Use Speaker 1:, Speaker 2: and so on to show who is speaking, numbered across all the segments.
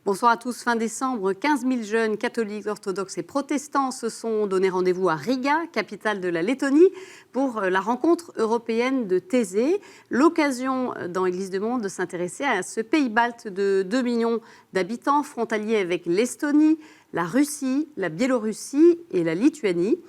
Speaker 1: Bonsoir à tous. Fin décembre, 15 000 jeunes catholiques, orthodoxes et protestants se sont donné rendez-vous à Riga, capitale de la Lettonie, pour la rencontre européenne de Thésée. L'occasion dans Église du Monde de s'intéresser à ce pays balte de 2 millions d'habitants, frontalier avec l'Estonie, la Russie, la Biélorussie et la Lituanie.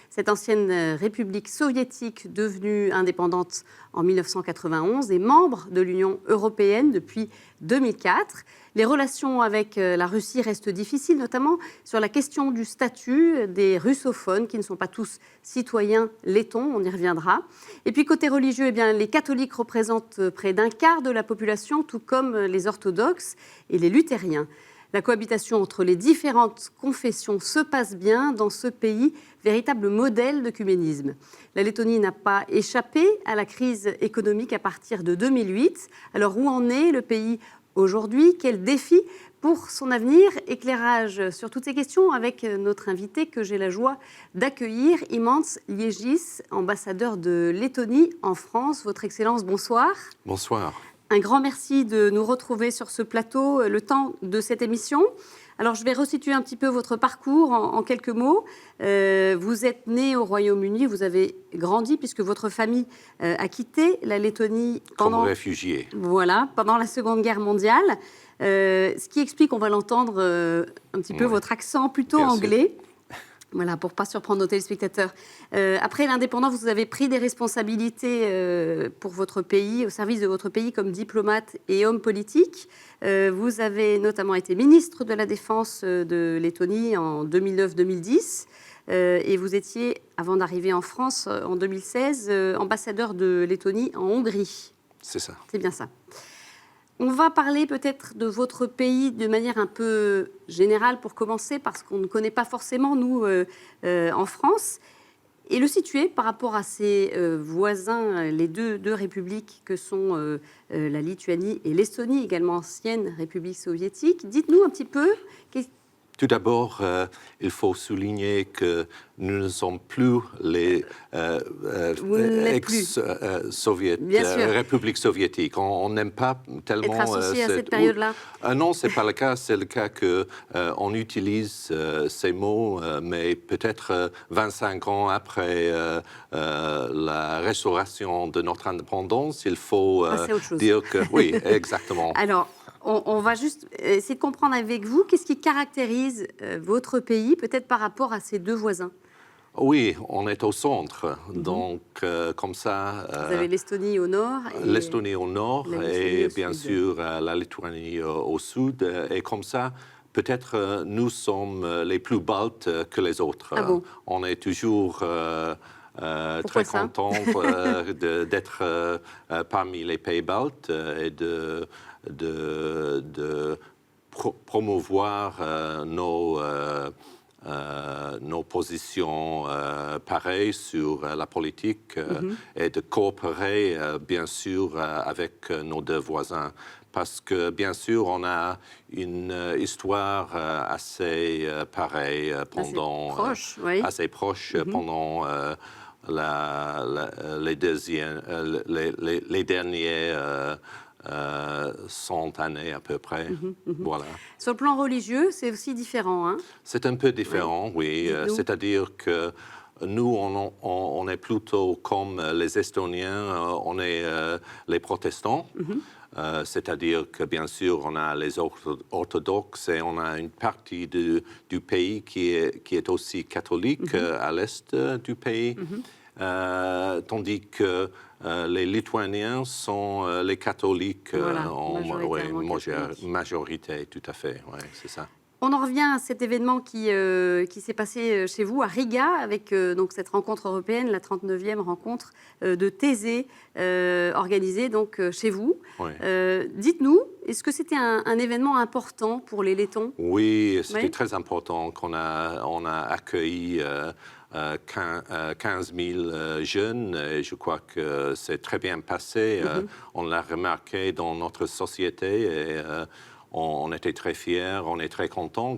Speaker 1: Cette ancienne république soviétique devenue indépendante en 1991 est membre de l'Union européenne depuis 2004. Les relations avec la Russie restent difficiles, notamment sur la question du statut des russophones, qui ne sont pas tous citoyens lettons, on y reviendra. Et puis côté religieux, les catholiques représentent près d'un quart de la population, tout comme les orthodoxes et les luthériens. La cohabitation entre les différentes confessions se passe bien dans ce pays, véritable modèle d'œcuménisme. La Lettonie n'a pas échappé à la crise économique à partir de 2008. Alors où en est le pays aujourd'hui? Quels défis pour son avenir? Éclairage sur toutes ces questions avec notre invité que j'ai la joie d'accueillir, Imants Liegis, ambassadeur de Lettonie en France. Votre Excellence, bonsoir.
Speaker 2: Bonsoir.
Speaker 1: Un grand merci de nous retrouver sur ce plateau le temps de cette émission. Alors, je vais resituer un petit peu votre parcours en quelques mots. Vous êtes né au Royaume-Uni, vous avez grandi puisque votre famille a quitté la Lettonie
Speaker 2: comme réfugié.
Speaker 1: Voilà, pendant la Seconde Guerre mondiale. Ce qui explique, on va l'entendre un petit peu, votre accent plutôt bien anglais. Sûr. Voilà, pour ne pas surprendre nos téléspectateurs. Après l'indépendance, vous avez pris des responsabilités pour votre pays, au service de votre pays comme diplomate et homme politique. Vous avez notamment été ministre de la Défense de Lettonie en 2009-2010. Et vous étiez, avant d'arriver en France en 2016, ambassadeur de Lettonie en Hongrie.
Speaker 2: C'est ça.
Speaker 1: C'est bien ça. On va parler peut-être de votre pays de manière un peu générale pour commencer, parce qu'on ne connaît pas forcément, nous, en France, et le situer par rapport à ses voisins, les deux républiques que sont la Lituanie et l'Estonie, également ancienne république soviétique. Dites-nous un petit peu...
Speaker 2: Tout d'abord, il faut souligner que nous ne sommes plus les républiques soviétiques. On n'aime pas tellement...
Speaker 1: Être associé à cette période-là.
Speaker 2: Non, ce n'est pas le cas. C'est le cas qu'on utilise ces mots, mais peut-être 25 ans après la restauration de notre indépendance, il faut dire que... Oui, exactement.
Speaker 1: Alors, on va juste essayer de comprendre avec vous qu'est-ce qui caractérise votre pays, peut-être par rapport à ses deux voisins.
Speaker 2: Oui, on est au centre, donc comme ça...
Speaker 1: Vous avez l'Estonie au nord.
Speaker 2: L'Estonie au nord et bien sûr la Lituanie au sud. Et comme ça, peut-être nous sommes les plus baltes que les autres.
Speaker 1: Ah bon?
Speaker 2: On est toujours... très content d'être parmi les pays baltes et de promouvoir nos positions pareilles sur la politique et de coopérer bien sûr avec nos deux voisins. Parce que, bien sûr, on a une histoire assez pareille pendant... assez proche pendant les dernières 100 années à peu près. Voilà.
Speaker 1: Sur le plan religieux, c'est aussi différent, hein?
Speaker 2: C'est un peu différent, oui. C'est-à-dire que nous, on est plutôt comme les Estoniens, on est les protestants. C'est-à-dire que, bien sûr, on a les orthodoxes et on a une partie du pays qui est aussi catholique à l'est du pays. Tandis que les Lituaniens sont les catholiques en majorité, tout à fait, c'est ça.
Speaker 1: On en revient à cet événement qui s'est passé chez vous, à Riga, avec donc cette rencontre européenne, la 39e rencontre de Thésée, organisée donc, chez vous.
Speaker 2: Oui.
Speaker 1: Dites-nous, est-ce que c'était un événement important pour les Lettons?
Speaker 2: Oui, c'était très important qu'on a accueilli 15 000 jeunes. Et je crois que c'est très bien passé. On l'a remarqué dans notre société et on était très fiers, on est très contents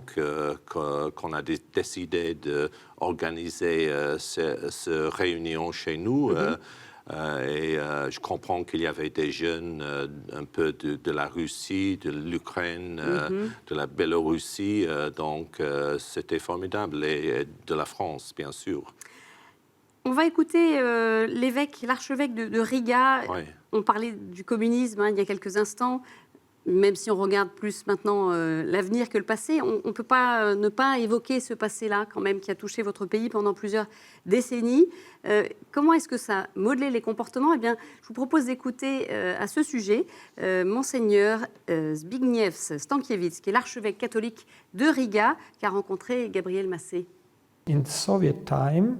Speaker 2: qu'on a décidé d'organiser cette réunion chez nous. Et je comprends qu'il y avait des jeunes un peu de la Russie, de l'Ukraine, de la Biélorussie, donc c'était formidable, et de la France, bien sûr.
Speaker 1: On va écouter l'archevêque de Riga.
Speaker 2: Oui.
Speaker 1: On parlait du communisme il y a quelques instants. Même si on regarde plus maintenant l'avenir que le passé, on ne peut pas ne pas évoquer ce passé-là quand même qui a touché votre pays pendant plusieurs décennies. Comment est-ce que ça a modelé les comportements ? Eh bien, je vous propose d'écouter à ce sujet Monseigneur Zbigniew Stankiewicz, qui est l'archevêque catholique de Riga, qui a rencontré Gabriel Massé.
Speaker 3: In Soviet time,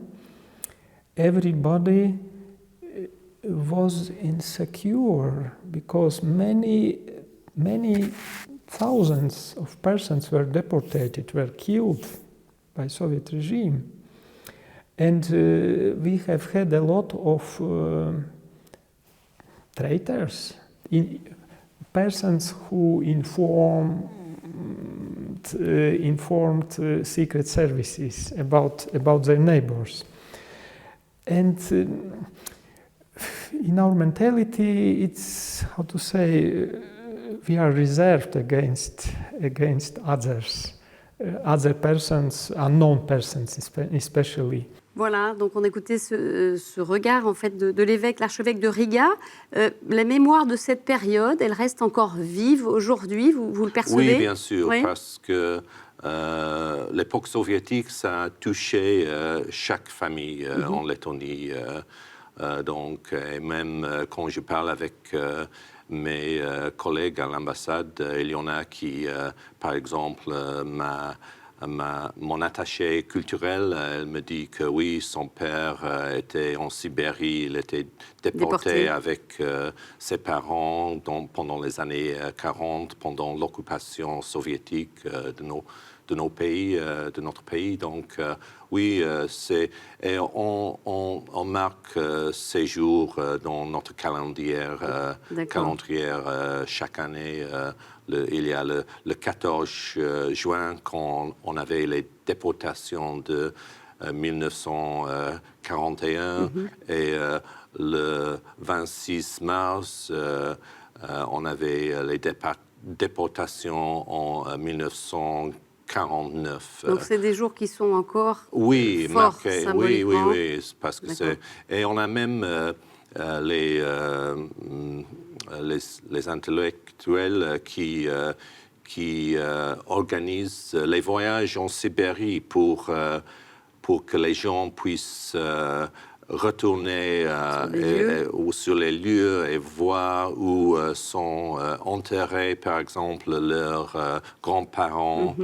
Speaker 3: everybody was insecure because many thousands of persons were deported, were killed by Soviet regime. And we have had a lot of traitors, persons who informed secret services about their neighbors. And in our mentality, it's, how to say, we are reserved against others, other persons, unknown persons especially.
Speaker 1: Voilà, donc on écoutait ce regard en fait de l'évêque, l'archevêque de Riga. La mémoire de cette période, elle reste encore vive aujourd'hui, vous le percevez ?
Speaker 2: Oui, bien sûr, oui. Parce que l'époque soviétique, ça a touché chaque famille en Lettonie. Donc, et même quand je parle avec mes collègues à l'ambassade, il y en a qui, par exemple, mon attachée culturelle, elle me dit que oui, son père était en Sibérie, il était déporté avec ses parents pendant les années 40, pendant l'occupation soviétique de notre pays. Donc oui, et on marque ces jours dans notre calendrier chaque année. Il y a le 14 juin, quand on avait les déportations de 1941, et le 26 mars, on avait les déportations en 1949.
Speaker 1: Donc c'est des jours qui sont encore forts,
Speaker 2: marqués,
Speaker 1: symboliquement.
Speaker 2: Oui, parce que c'est... Et on a même les intellectuels qui organisent les voyages en Sibérie pour que les gens puissent retourner sur les lieux et voir où sont enterrés, par exemple, leurs grands-parents.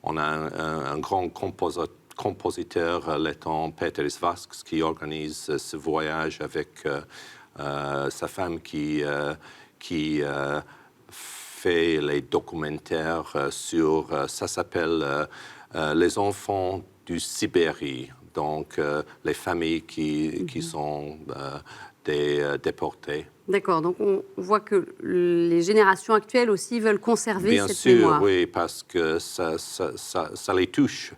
Speaker 2: On a un grand compositeur letton, Pēteris Vasks, qui organise ce voyage avec sa femme qui fait les documentaires sur... ça s'appelle Les enfants du Sibérie. Donc, les familles qui sont déportées.
Speaker 1: D'accord, donc on voit que les générations actuelles aussi veulent conserver cette mémoire.
Speaker 2: Bien sûr, oui, parce que ça les touche.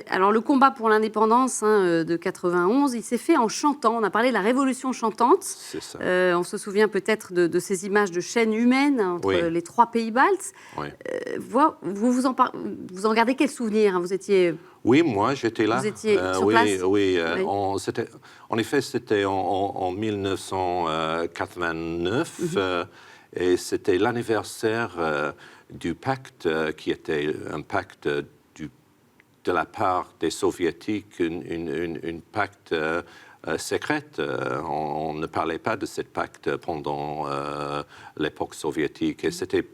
Speaker 1: Alors, le combat pour l'indépendance de 91, il s'est fait en chantant. On a parlé de la révolution chantante.
Speaker 2: C'est ça.
Speaker 1: On se souvient peut-être de ces images de chaînes humaines entre les trois pays baltes.
Speaker 2: Oui.
Speaker 1: Vous en gardez quel souvenir, Vous étiez...
Speaker 2: Oui, moi, j'étais là.
Speaker 1: Vous étiez sur place ?
Speaker 2: Oui. En effet, c'était en 1989 et c'était l'anniversaire du pacte qui était un pacte de la part des Soviétiques, une pacte secrète. On ne parlait pas de ce pacte pendant l'époque soviétique. Et c'était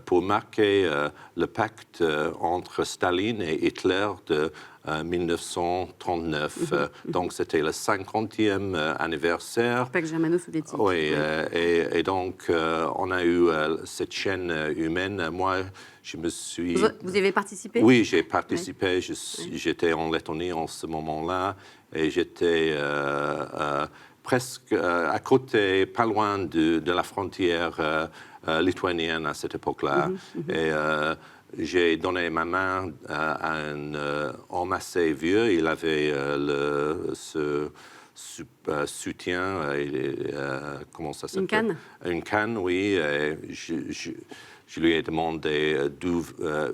Speaker 2: pour marquer le pacte entre Staline et Hitler de 1939. Donc, c'était le 50e anniversaire.
Speaker 1: Pacte germano-soviétique.
Speaker 2: Oui, et donc, on a eu cette chaîne humaine. Moi, je me suis...
Speaker 1: Vous y avez participé?
Speaker 2: Oui, j'ai participé. J'étais en Lettonie en ce moment-là et j'étais presque à côté, pas loin de la frontière lituanienne à cette époque-là. Et j'ai donné ma main à un homme assez vieux. Il avait ce soutien, comment ça s'appelle?
Speaker 1: Une canne?
Speaker 2: Une canne, oui. Et je lui ai demandé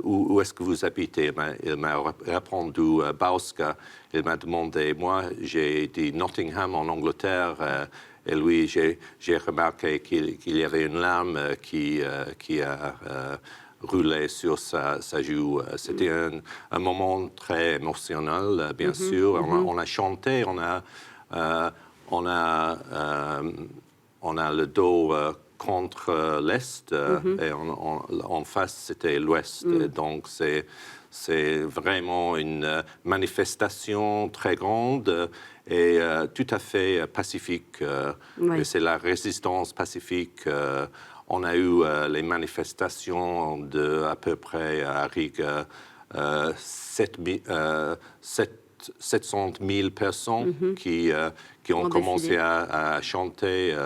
Speaker 2: où est-ce que vous habitez. Il m'a répondu Bauska. Il m'a demandé, moi, j'ai dit Nottingham en Angleterre. Et lui, j'ai remarqué qu'il y avait une larme qui a roulé sur sa joue. C'était un moment très émotionnel, bien sûr. On a chanté, on a le dos contre l'Est et en face, c'était l'Ouest. Donc, c'est vraiment une manifestation très grande et tout à fait pacifique. C'est la résistance pacifique. On a eu les manifestations de à peu près à Riga 700 000 personnes qui ont commencé à chanter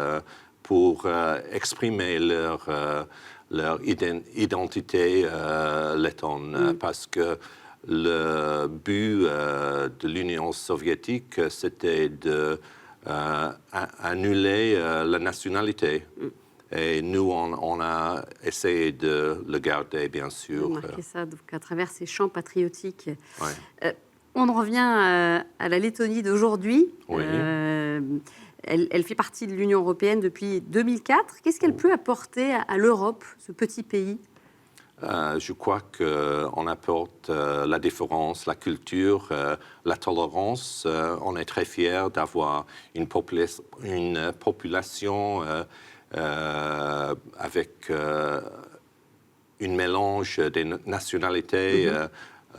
Speaker 2: pour exprimer leur identité lettonne. Parce que le but de l'Union soviétique, c'était d'annuler la nationalité. Et nous, on a essayé de le garder, bien sûr.
Speaker 1: Vous marquez ça donc, à travers ces chants patriotiques.
Speaker 2: Ouais.
Speaker 1: On en revient à la Lettonie d'aujourd'hui.
Speaker 2: Oui.
Speaker 1: Elle fait partie de l'Union européenne depuis 2004. Qu'est-ce qu'elle peut apporter à l'Europe, ce petit pays?
Speaker 2: Je crois qu'on apporte la différence, la culture, la tolérance. On est très fiers d'avoir une population avec un mélange des nationalités,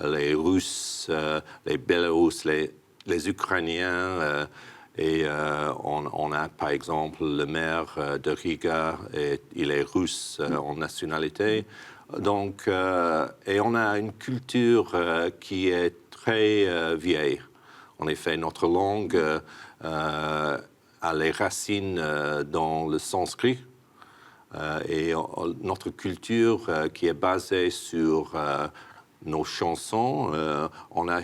Speaker 2: les Russes, les Bélarusses, les Ukrainiens. Et on a par exemple le maire de Riga, et il est russe en nationalité. Donc, et on a une culture qui est très vieille. En effet, notre langue a les racines dans le sanskrit et notre culture qui est basée sur nos chansons. On a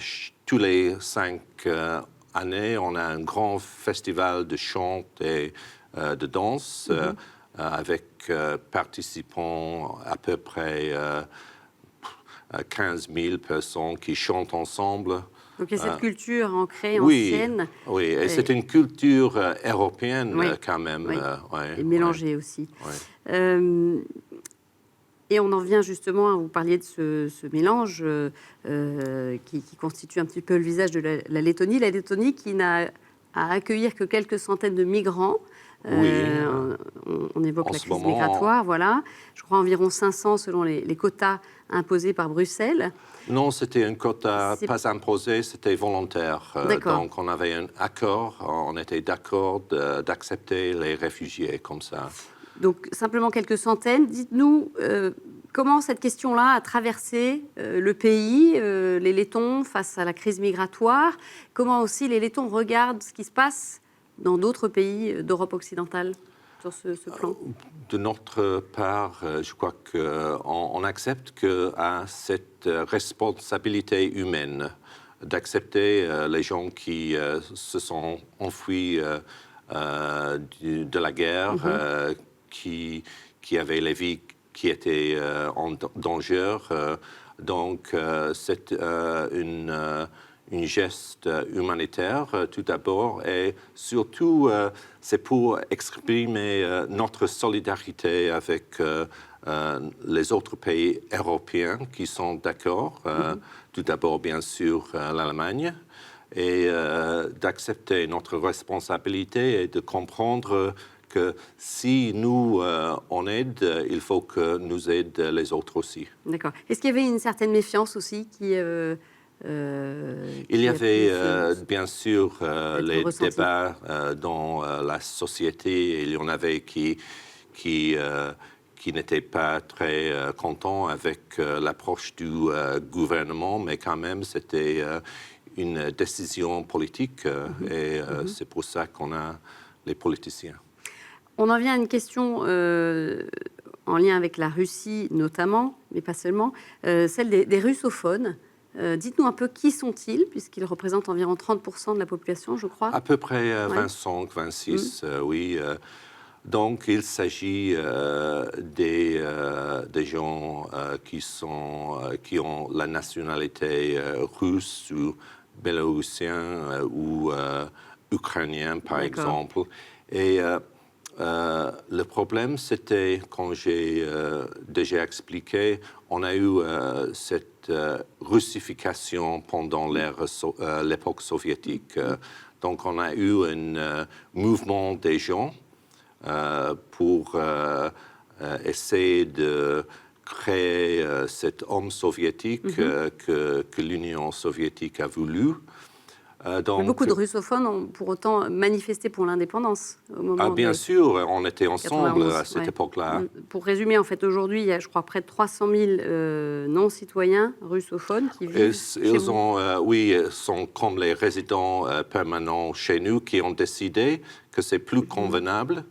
Speaker 2: tous les 5 années, on a un grand festival de chant et de danse avec participants à peu près 15 000 personnes qui chantent ensemble.
Speaker 1: Donc il y a cette culture ancrée,
Speaker 2: oui,
Speaker 1: ancienne.
Speaker 2: Oui, et c'est une culture européenne quand même.
Speaker 1: Oui. Et mélangée aussi. Et on en vient justement, vous parliez de ce mélange qui constitue un petit peu le visage de la Lettonie. La Lettonie qui n'a à accueillir que quelques centaines de migrants. On évoque la crise migratoire, voilà. Je crois environ 500 selon les quotas imposés par Bruxelles.
Speaker 2: Non, c'était un quota pas imposé, c'était volontaire. Donc on avait un accord, on était d'accord d'accepter les réfugiés comme ça.
Speaker 1: Donc simplement quelques centaines. Dites-nous comment cette question-là a traversé le pays, les Lettons face à la crise migratoire. Comment aussi les Lettons regardent ce qui se passe dans d'autres pays d'Europe occidentale sur ce plan?
Speaker 2: De notre part, je crois qu'on accepte qu'à cette responsabilité humaine d'accepter les gens qui se sont enfuis de la guerre, qui avaient les vies qui étaient en danger. Donc, c'est une geste humanitaire tout d'abord et surtout c'est pour exprimer notre solidarité avec les autres pays européens qui sont d'accord. Tout d'abord, bien sûr, l'Allemagne et d'accepter notre responsabilité et de comprendre que si nous, on aide, il faut que nous aident les autres aussi.
Speaker 1: D'accord. Est-ce qu'il y avait une certaine méfiance aussi qui...
Speaker 2: il y avait bien sûr les débats dans la société. Il y en avait qui n'étaient pas très contents avec l'approche du gouvernement, mais quand même c'était une décision politique et c'est pour ça qu'on a les politiciens.
Speaker 1: On en vient à une question en lien avec la Russie notamment, mais pas seulement, celle des russophones. Dites-nous un peu qui sont-ils, puisqu'ils représentent environ 30% de la population, je crois.
Speaker 2: À peu près 25, 26, oui. Donc, il s'agit des gens qui ont la nationalité russe ou bélorussien ou ukrainien, par exemple. Et le problème, c'était, comme j'ai déjà expliqué, on a eu cette russification pendant l'époque soviétique. Donc, on a eu un mouvement des gens pour essayer de créer cet homme soviétique que l'Union soviétique a voulu.
Speaker 1: Mais beaucoup de russophones ont pour autant manifesté pour l'indépendance au moment
Speaker 2: bien sûr, on était ensemble 91, à cette époque-là.
Speaker 1: Pour résumer, en fait, aujourd'hui, il y a, je crois, près de 300 000 non-citoyens russophones qui vivent chez vous.
Speaker 2: Oui, sont comme les résidents permanents chez nous qui ont décidé que c'est plus convenable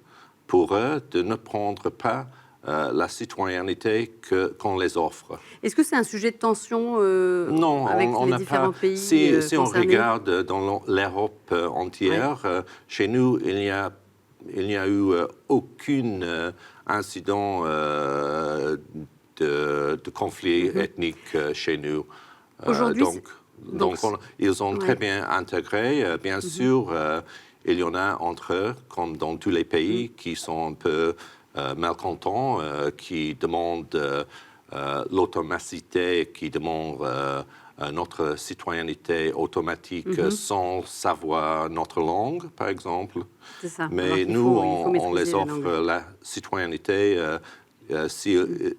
Speaker 2: pour eux de ne prendre pas la citoyenneté qu'on les offre.
Speaker 1: Est-ce que c'est un sujet de tension
Speaker 2: non,
Speaker 1: avec
Speaker 2: on
Speaker 1: les
Speaker 2: n'a
Speaker 1: différents
Speaker 2: pas,
Speaker 1: pays
Speaker 2: si on
Speaker 1: concernés?
Speaker 2: regarde dans l'Europe entière, chez nous, il n'y a eu aucun incident de conflit ethnique chez nous.
Speaker 1: Aujourd'hui,
Speaker 2: ils ont très bien intégré. Bien sûr, il y en a entre eux, comme dans tous les pays, qui sont un peu malcontents, qui demandent l'automacité, qui demandent notre citoyenneté automatique sans savoir notre langue, par exemple.
Speaker 1: C'est ça.
Speaker 2: Mais nous, on les offre la citoyenneté s'il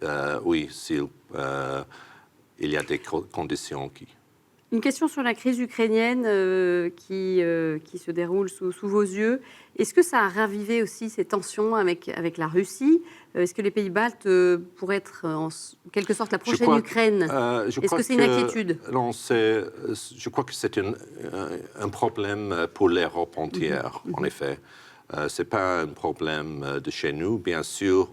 Speaker 2: y a des conditions qui...
Speaker 1: Une question sur la crise ukrainienne qui se déroule sous vos yeux. Est-ce que ça a ravivé aussi ces tensions avec la Russie? Est-ce que les pays baltes pourraient être en quelque sorte la prochaine Ukraine? Est-ce que c'est une inquiétude?
Speaker 2: Non, je crois que c'est un problème pour l'Europe entière, en effet. Ce n'est pas un problème de chez nous. Bien sûr,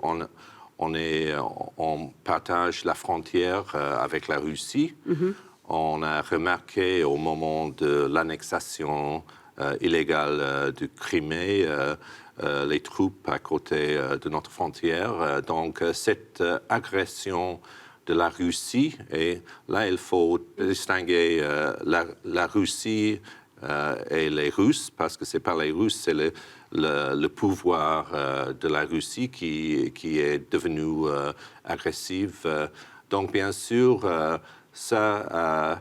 Speaker 2: on partage la frontière avec la Russie. On a remarqué au moment de l'annexation illégale du Crimée les troupes à côté de notre frontière. Donc, cette agression de la Russie, et là, il faut distinguer la Russie et les Russes, parce que ce n'est pas les Russes, c'est le pouvoir de la Russie qui est devenu agressif. Donc, bien sûr, ça,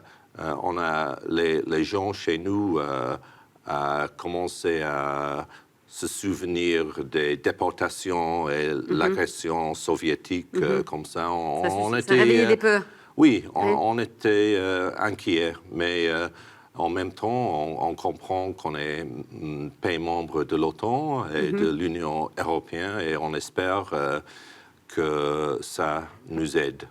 Speaker 2: on a les gens chez nous à commencer à se souvenir des déportations et l'agression soviétique comme ça.
Speaker 1: Ça réveillait des peurs.
Speaker 2: Oui, on était inquiets, mais en même temps, on comprend qu'on est pays membre de l'OTAN et de l'Union européenne et on espère que ça nous aide.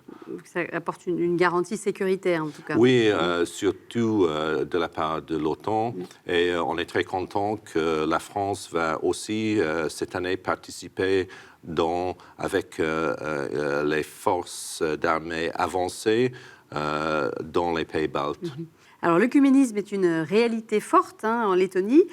Speaker 1: Ça apporte une garantie sécuritaire, en tout cas.
Speaker 2: Oui, surtout de la part de l'OTAN. Et on est très content que la France va aussi, cette année, participer avec les forces d'armée avancées dans les pays baltes.
Speaker 1: Alors, l'œcuménisme est une réalité forte en Lettonie.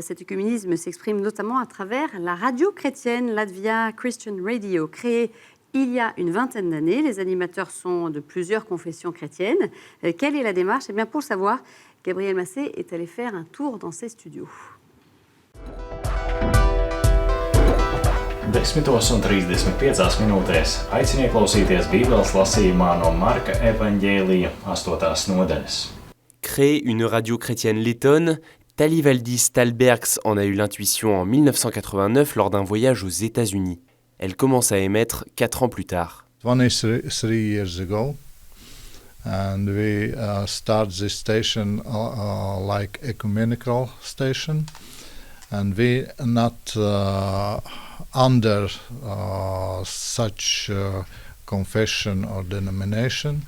Speaker 1: Cet œcuménisme s'exprime notamment à travers la radio chrétienne Latvia Christian Radio, créée il y a une vingtaine d'années. Les animateurs sont de plusieurs confessions chrétiennes. Quelle est la démarche? Eh bien, pour le savoir, Gabriel Massé est allé faire un tour dans ses studios.
Speaker 4: 10:35 minūtēs aicinu ieklausīties Bībeles lasījumā no Marka evaņģēlija 8. nodaļas.
Speaker 5: Créer une radio chrétienne lettonne Tali Valdis Talbergs en a eu l'intuition en 1989 lors d'un voyage aux États-Unis. Elle commence à émettre 4 ans plus tard.
Speaker 6: 23 years ago, and we start this station like ecumenical station, and we not under such confession or denomination.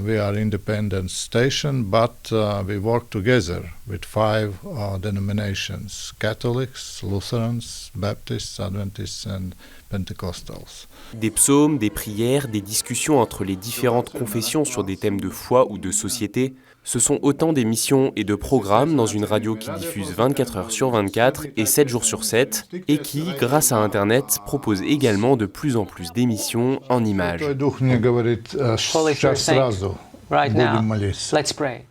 Speaker 6: We are independent station, but we work together with 5 denominations: Catholics, Lutherans, Baptists, Adventists and Pentecostals.
Speaker 5: Des psaumes, des prières, des discussions entre les différentes confessions sur des thèmes de foi ou de société, ce sont autant d'émissions et de programmes dans une radio qui diffuse 24 heures sur 24 et 7 jours sur 7 et qui, grâce à Internet, propose également de plus en plus d'émissions en images.
Speaker 7: Right now, let's pray.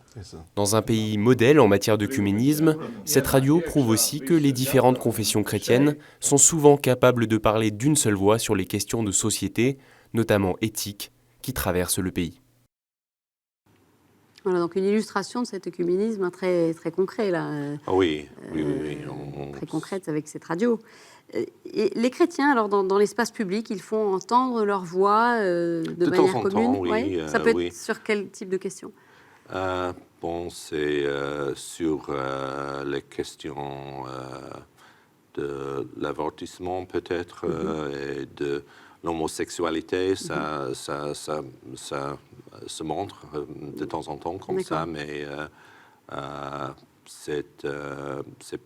Speaker 5: Dans un pays modèle en matière d'œcuménisme, cette radio prouve aussi que les différentes confessions chrétiennes sont souvent capables de parler d'une seule voix sur les questions de société, notamment éthiques, qui traversent le pays.
Speaker 1: Voilà, donc une illustration de cet œcuménisme très, très concret, là.
Speaker 2: Oui.
Speaker 1: Très concrète avec cette radio. Et les chrétiens, alors dans l'espace public, ils font entendre leur voix de manière
Speaker 2: temps en
Speaker 1: commune.
Speaker 2: temps, oui,
Speaker 1: Ça peut
Speaker 2: oui.
Speaker 1: être sur quel type de questions?
Speaker 2: C'est sur les questions de l'avortissement peut-être et de l'homosexualité. Ça se montre de temps en temps comme ça, mais c'est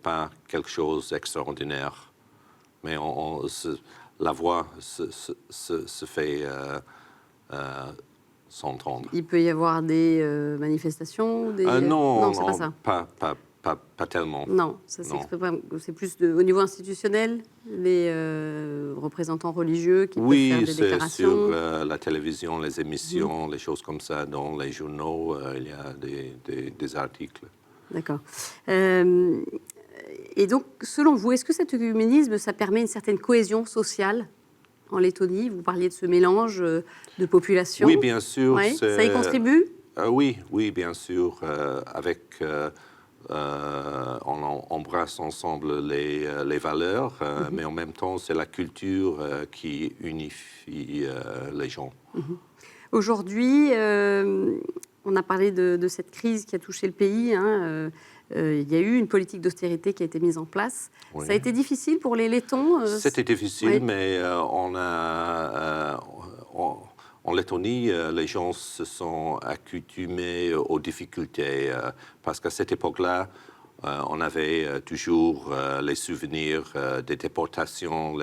Speaker 2: pas quelque chose d'extraordinaire. Mais la voix se fait s'entendre.
Speaker 1: Il peut y avoir des manifestations
Speaker 2: non,
Speaker 1: c'est pas ça.
Speaker 2: Pas tellement.
Speaker 1: Non, ça s'exprime pas. C'est plus au niveau institutionnel, les représentants religieux qui peuvent faire des déclarations.
Speaker 2: Oui, c'est sur la télévision, les émissions, les choses comme ça. Dans les journaux, il y a des articles.
Speaker 1: D'accord. Et donc, selon vous, est-ce que cet œcuménisme, ça permet une certaine cohésion sociale en Lettonie? Vous parliez de ce mélange de population.
Speaker 2: Oui, bien sûr.
Speaker 1: Ouais, ça y contribue?
Speaker 2: Oui, bien sûr. On embrasse ensemble les valeurs, mais en même temps, c'est la culture qui unifie les gens.
Speaker 1: Aujourd'hui, on a parlé de cette crise qui a touché le pays. Il y a eu une politique d'austérité qui a été mise en place. Oui. Ça a été difficile pour les Lettons?
Speaker 2: C'était difficile, mais en Lettonie, les gens se sont accoutumés aux difficultés parce qu'à cette époque-là, on avait toujours les souvenirs des déportations,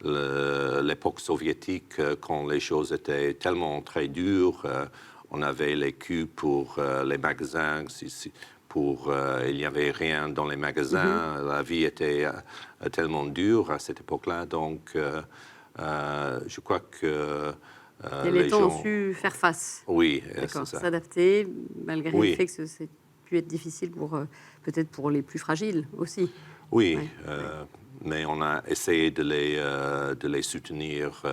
Speaker 2: l'époque soviétique, quand les choses étaient tellement très dures. On avait les queues pour les magasins. Il n'y avait rien dans les magasins. La vie était tellement dure à cette époque-là. Donc, je crois que
Speaker 1: les Lettons ont su faire face.
Speaker 2: Oui,
Speaker 1: s'adapter, malgré le fait que ça pu être difficile peut-être pour les plus fragiles aussi.
Speaker 2: Oui, mais on a essayé de les soutenir.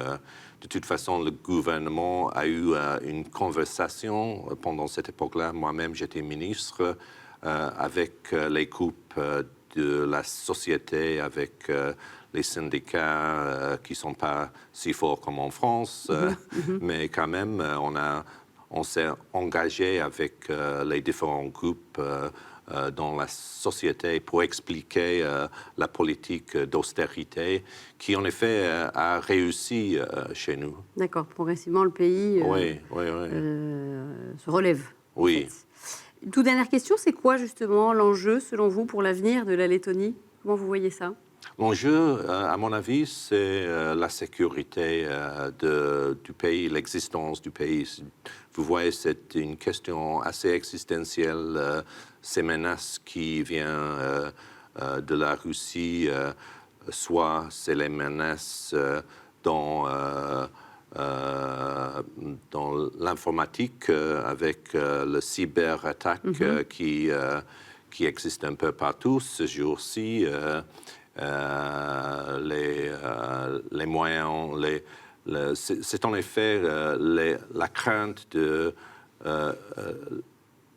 Speaker 2: De toute façon, le gouvernement a eu une conversation pendant cette époque-là. Moi-même, j'étais ministre avec les groupes de la société, avec les syndicats qui ne sont pas si forts comme en France, mais quand même, on s'est engagé avec les différents groupes dans la société pour expliquer la politique d'austérité qui, en effet, a réussi chez nous.
Speaker 1: D'accord. Progressivement, le pays se relève.
Speaker 2: Oui.
Speaker 1: En fait. Toute dernière question, c'est quoi justement l'enjeu, selon vous, pour l'avenir de la Lettonie? Comment vous voyez ça?
Speaker 2: L'enjeu, à mon avis, c'est la sécurité du pays, l'existence du pays. Vous voyez, c'est une question assez existentielle. Ces menaces qui viennent de la Russie, soit c'est les menaces dans l'informatique avec le cyberattaque qui existe un peu partout ce jour-ci. Les moyens, c'est en effet la crainte de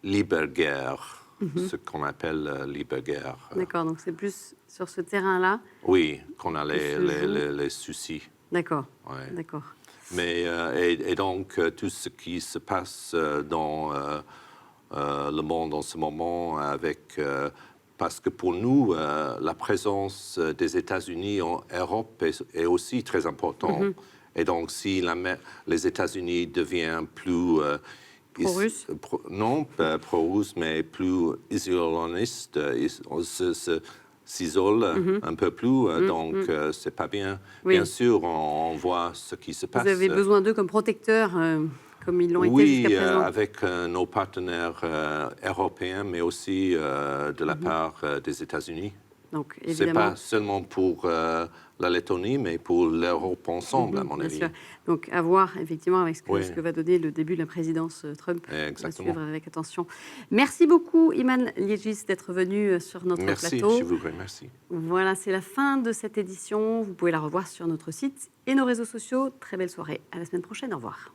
Speaker 2: libre-guerre ce qu'on appelle l'hyperguerre.
Speaker 1: D'accord, donc c'est plus sur ce terrain-là.
Speaker 2: Oui, qu'on a les soucis.
Speaker 1: D'accord,
Speaker 2: Ouais.
Speaker 1: d'accord.
Speaker 2: Mais, et donc, tout ce qui se passe dans le monde en ce moment, parce que pour nous, la présence des États-Unis en Europe est aussi très importante. Et donc, si les États-Unis deviennent plus...
Speaker 1: Pro-russe
Speaker 2: non, pas pro-russe, mais plus isolationniste, s'isole un peu plus, donc c'est pas bien.
Speaker 1: Oui.
Speaker 2: Bien sûr, on voit ce qui se passe.
Speaker 1: Vous avez besoin d'eux comme protecteurs, comme ils l'ont été jusqu'à présent.
Speaker 2: Oui, avec nos partenaires européens, mais aussi de la part des États-Unis.
Speaker 1: Donc,
Speaker 2: C'est
Speaker 1: évidemment.
Speaker 2: pas seulement pour la Lettonie, mais pour l'Europe ensemble, à mon
Speaker 1: bien
Speaker 2: avis.
Speaker 1: sûr. Donc, à voir effectivement avec ce que va donner le début de la présidence Trump.
Speaker 2: Exactement.
Speaker 1: On va suivre avec attention. Merci beaucoup, Iman Liegis, d'être venu sur notre plateau.
Speaker 2: Merci, je vous remercie.
Speaker 1: Voilà, c'est la fin de cette édition. Vous pouvez la revoir sur notre site et nos réseaux sociaux. Très belle soirée. À la semaine prochaine. Au revoir.